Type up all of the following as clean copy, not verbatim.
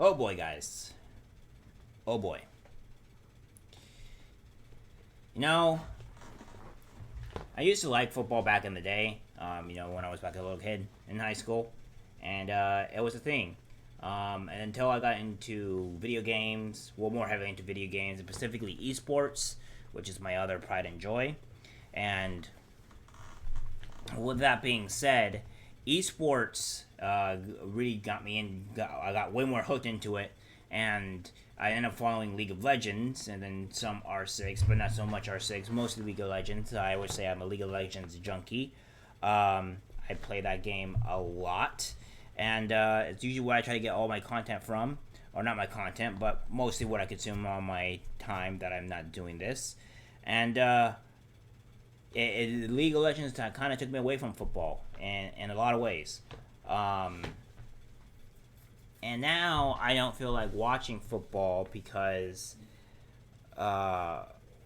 Oh boy, guys. Oh boy. You know, I used to like football back in the day. When I was back a little kid in high school, and it was a thing. And until I got into video games, well, more heavily into video games, and specifically esports, which is my other pride and joy. And with that being said, esports really got me in. I got way more hooked into it, and I ended up following League of Legends, and then some R6, but not so much R6. Mostly League of Legends. I would say I'm a League of Legends junkie. I play that game a lot, and it's usually where I try to get all my content from, or not my content, but mostly what I consume on my time that I'm not doing this. And League of Legends kind of took me away from football in a lot of ways. And now I don't feel like watching football because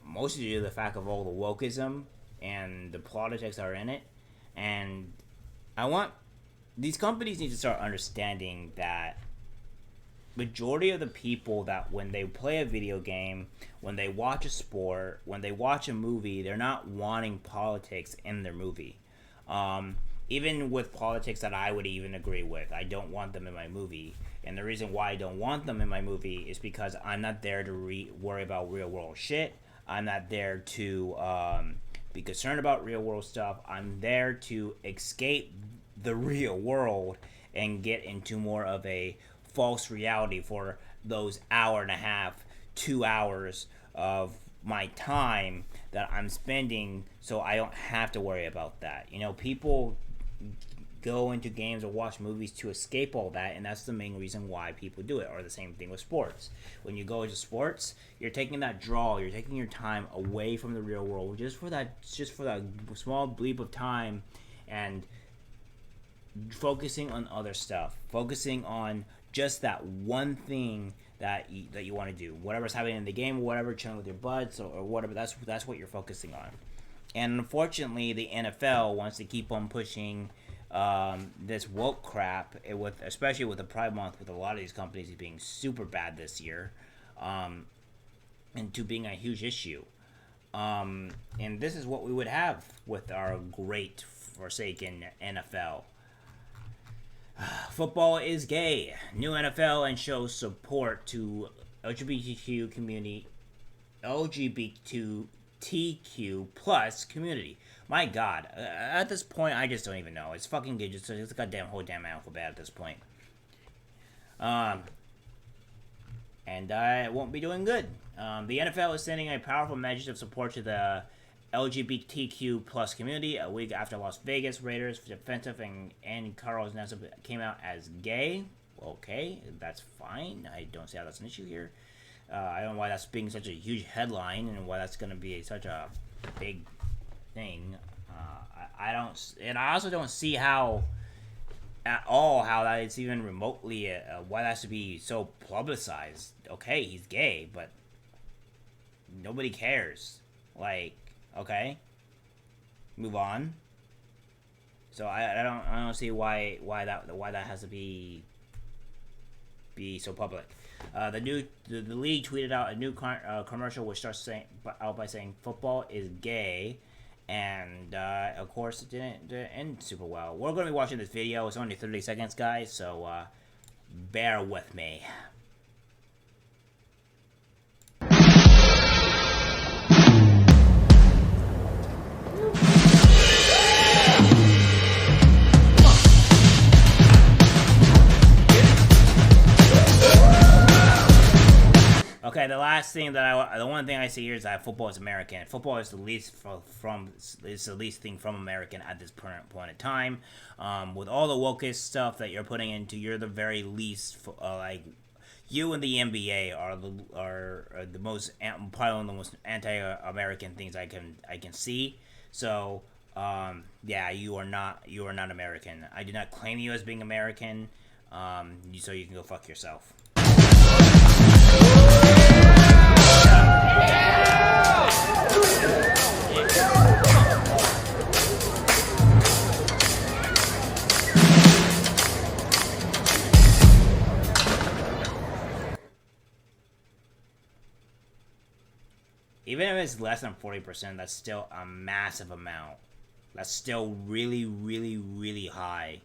mostly due to the fact of all the wokeism and the politics that are in it. And these companies need to start understanding that majority of the people that when they play a video game, when they watch a sport, when they watch a movie, they're not wanting politics in their movie. Even with politics that I would even agree with, I don't want them in my movie. And the reason why I don't want them in my movie is because I'm not there to worry about real world shit. I'm not there to be concerned about real world stuff. I'm there to escape the real world and get into more of a false reality for those hour and a half, 2 hours of my time that I'm spending, so I don't have to worry about that. People go into games or watch movies to escape all that, and that's the main reason why people do it. Or the same thing with sports. When you go into sports, you're taking that draw, you're taking your time away from the real world just for that small bleep of time, and focusing on other stuff, focusing on just that one thing that you want to do, whatever's happening in the game, or whatever, chilling with your buds or whatever. That's what you're focusing on. And unfortunately, the NFL wants to keep on pushing this woke crap, especially with the Pride Month, with a lot of these companies being super bad this year, and to being a huge issue. And this is what we would have with our great forsaken NFL. Football is gay. New NFL and shows support to LGBTQ community, LGBTQ plus community. My God, at this point, I just don't even know. It's fucking gay. It's a goddamn whole damn alphabet at this point. And I won't be doing good. The NFL is sending a powerful message of support to the LGBTQ plus community a week after Las Vegas Raiders defensive and Carlos Nassib came out as gay. Okay, that's fine. I don't see how that's an issue here. I don't know why that's being such a huge headline and why that's going to be such a big thing. I also don't see how that it's even remotely why that should be so publicized. Okay, he's gay, but nobody cares. Okay, move on. So I don't see why that has to be so public. The league tweeted out a new commercial which starts out by saying football is gay, and of course it didn't end super well. We're going to be watching this video. It's only 30 seconds, guys, so bear with me. Okay, the one thing I see here is that football is American. Football is the least thing from American at this point in time. With all the wokeist stuff that you're putting into, you're the very least you and the NBA are the most probably one of the most anti-American things I can see. So yeah, you are not American. I do not claim you as being American. So you can go fuck yourself. even if it's less than 40%, that's still a massive amount. That's still really, really, really high.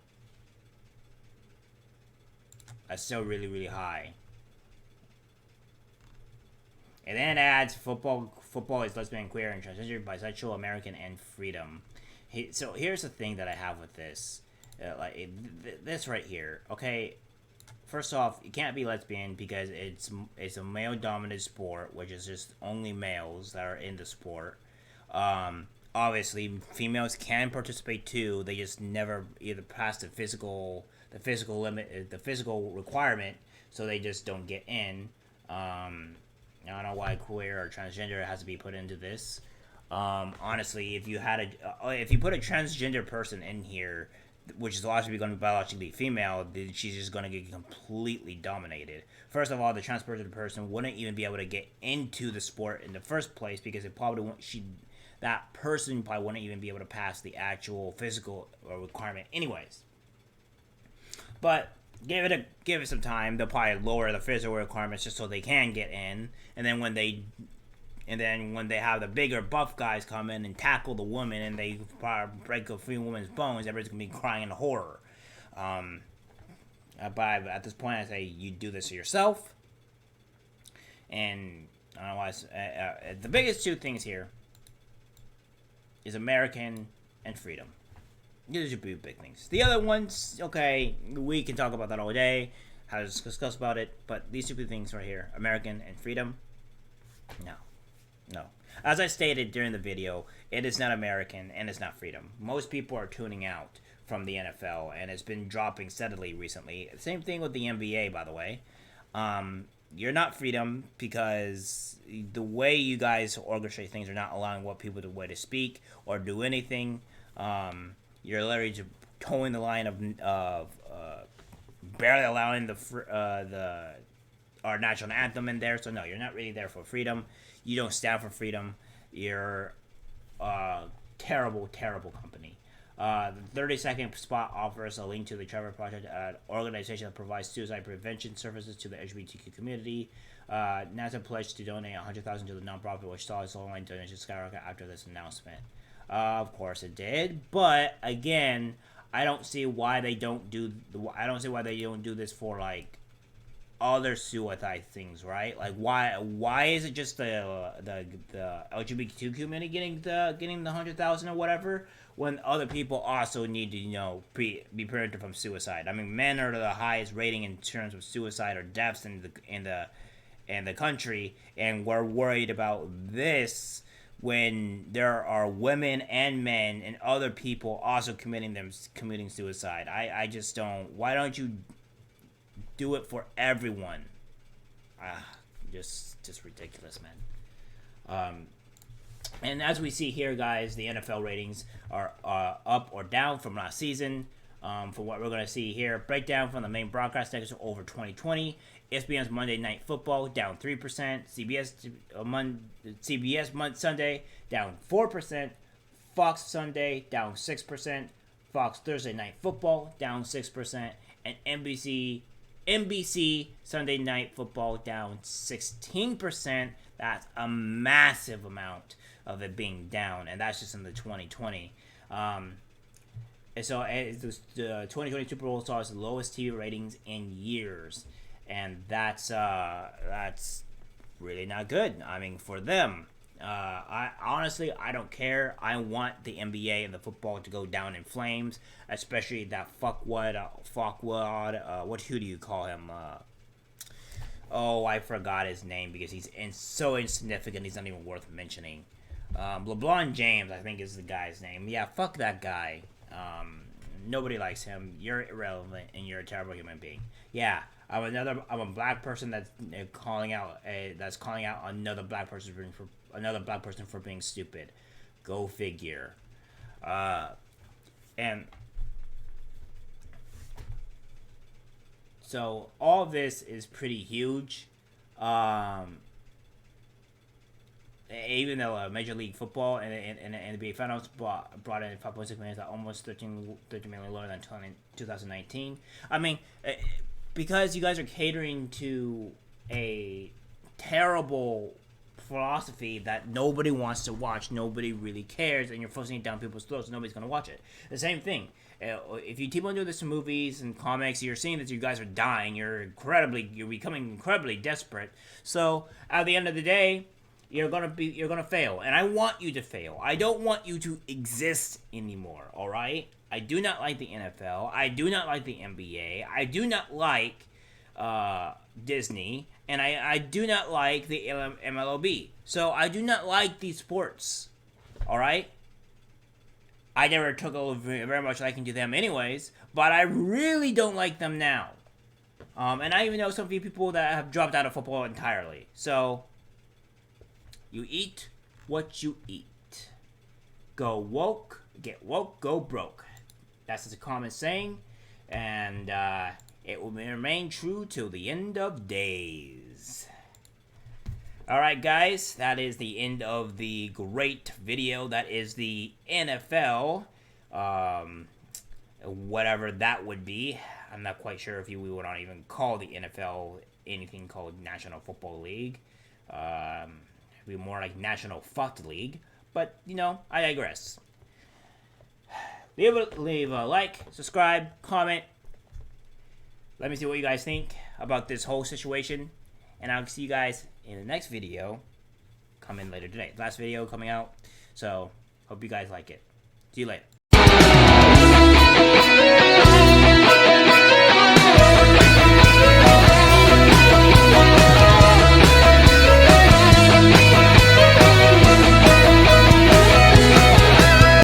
That's still really, really high. And then it adds football. Football is lesbian, queer, and transgender, bisexual, American, and freedom. So here's the thing that I have with this, this right here. Okay, first off, you can't be lesbian because it's a male dominant sport, which is just only males that are in the sport. Obviously, females can participate too. They just never either pass the physical limit, the physical requirement, so they just don't get in. I don't know why queer or transgender has to be put into this. Honestly, if you put a transgender person in here, which is logically going to be biologically female, then she's just going to get completely dominated. First of all, the transgender person wouldn't even be able to get into the sport in the first place because it probably won't, that person probably wouldn't even be able to pass the actual physical requirement anyways. But give it some time. They'll probably lower the physical requirements just so they can get in. And then when they have the bigger buff guys come in and tackle the woman and they probably break a few woman's bones, everybody's gonna be crying in horror. But at this point, I say you do this yourself. And I don't know why. The biggest two things here is American and freedom. These would be big things. The other ones, okay, we can talk about that all day. How to discuss about it, but these two things right here, American and freedom, no. As I stated during the video, it is not American and it's not freedom. Most people are tuning out from the NFL, and it's been dropping steadily recently. Same thing with the NBA, by the way. You're not freedom because the way you guys orchestrate things are not allowing what people the way to speak or do anything. You're literally just towing the line of barely allowing our national anthem in there. So no, you're not really there for freedom. You don't stand for freedom. You're a terrible, terrible company. The 30-second spot offers a link to the Trevor Project, an organization that provides suicide prevention services to the LGBTQ community. NASA pledged to donate $100,000 to the nonprofit, which saw its online donation skyrocket after this announcement. Of course it did, but again, I don't see why they don't do this for like other suicide things, right? Like why is it just the LGBTQ community getting the $100,000 or whatever when other people also need to be prevented from suicide? I mean, men are the highest rating in terms of suicide or deaths in the country, and we're worried about this when there are women and men and other people also committing suicide. I just don't. Why don't you do it for everyone? Just ridiculous, man. And as we see here, guys, the NFL ratings are up or down from last season. For what we're going to see here, breakdown from the main broadcast networks over 2020. ESPN's Monday Night Football down 3%. CBS Sunday down 4%. Fox Sunday down 6%. Fox Thursday Night Football down 6%. And NBC Sunday Night Football down 16%. That's a massive amount of it being down, and that's just in the 2020. And so the 2020 Super Bowl saw its lowest TV ratings in years, and that's really not good. I mean, for them, I honestly don't care. I want the NBA and the football to go down in flames, especially that who do you call him? I forgot his name because he's so insignificant. He's not even worth mentioning. LeBron James, I think is the guy's name. Yeah, fuck that guy. Nobody likes him. You're irrelevant and you're a terrible human being. Yeah, I'm a black person that's calling out another black person for being stupid. Go figure. And so all this is pretty huge. Even though Major League Football and the NBA Finals brought in 5.6 million, almost 13 million lower than 2019. I mean, because you guys are catering to a terrible philosophy that nobody wants to watch, nobody really cares, and you're forcing it down people's throats, nobody's gonna watch it. The same thing. If you keep on doing this in movies and comics, you're seeing that you guys are dying. You're becoming incredibly desperate. So at the end of the day, you're gonna fail, and I want you to fail. I don't want you to exist anymore. All right. I do not like the NFL. I do not like the NBA. I do not like Disney, and I do not like the MLB. So I do not like these sports. All right. I never took a very much liking to them, anyways. But I really don't like them now. And I even know some few people that have dropped out of football entirely. So you eat what you eat. Go woke, get woke, go broke. That's a common saying, and it will remain true till the end of days. Alright guys, that is the end of the great video. That is the NFL, whatever that would be. I'm not quite sure if we would not even call the NFL anything called National Football League. It'd be more like National Fucked League, but, you know, I digress. Leave a like, subscribe, comment. Let me see what you guys think about this whole situation. And I'll see you guys in the next video coming later today. Last video coming out. So, hope you guys like it. See you later.